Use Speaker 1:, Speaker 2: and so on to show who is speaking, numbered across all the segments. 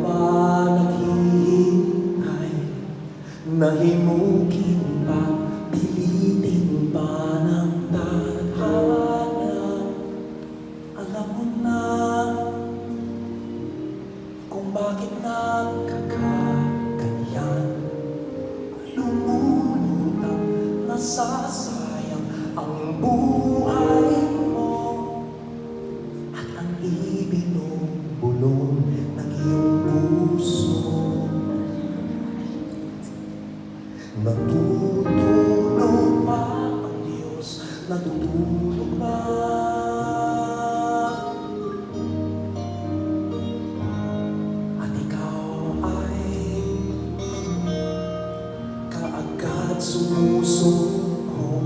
Speaker 1: ba naghihintay? Nahimukin ba? Pilitin ba ng tadhana? Alam mo na kung bakit nagkakaganyan. Lumulutang nasasayang ang buhay mo at ang ibinubulong ng iyong puso. Natutulog ba ang Diyos? Natutulog ba? At ikaw ay kaagad sumusuko,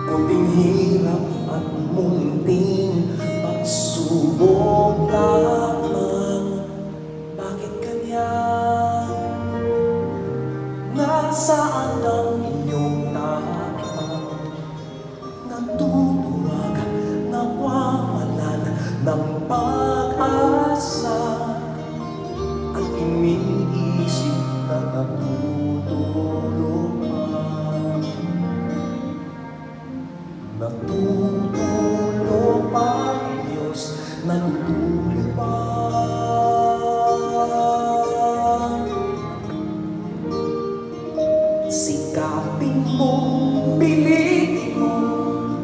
Speaker 1: kunting hirap at munting pagsubok lamang. Bakit ganyan? Nasaan ang inyong takang? Natutuwag, nawawalan ng pag-asa at iniisip na natutulog pa. Natutulog pa ang Diyos, natutulog pa. Sikapin mo, pilitin mo,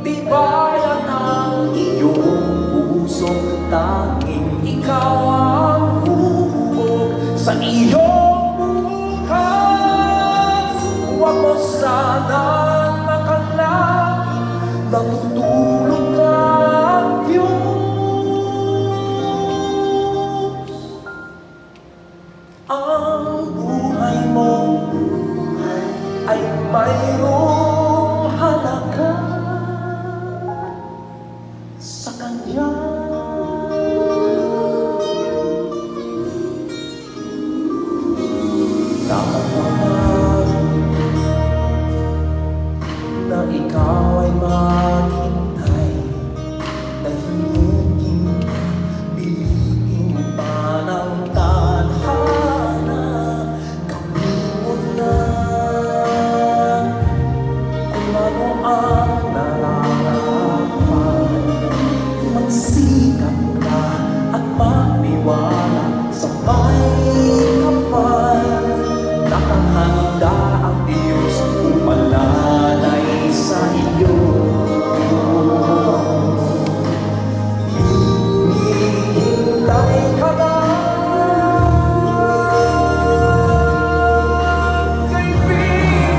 Speaker 1: tibayan ang iyong puso. Tanging ikaw ang huhubog sa iyong bukas. Huwag mo sanang makalapit, natutulog ka ang Diyos. Ang buhay mo ay mayroong halaga sa Kanya. Dapat naman na ikaw ay maghintay, nahimukin, pilitin pa ng tadhana. Gawin mo na kung ano ang nararapat. Magsikap ka at maniwala sa may kapal. Nakahanda ang Diyos umalalay sa iyo. Hinihintay ka lang, kaibigan.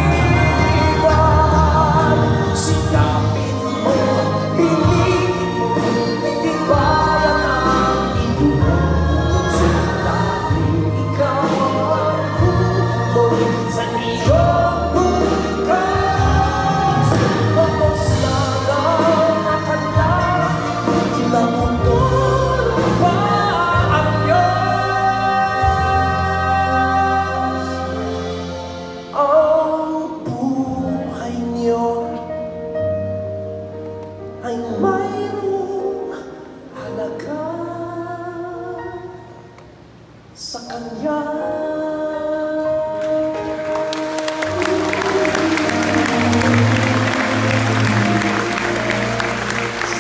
Speaker 1: Sikapin mo, pilitin mo, tibayan ang iyong puso. Tanging ikaw ang huhubog sa iyong bukas. Huwag mo sanang makalapit, natutulog pa ang Diyos. Ang buhay niyo ay mayroong halaga sa Kanya.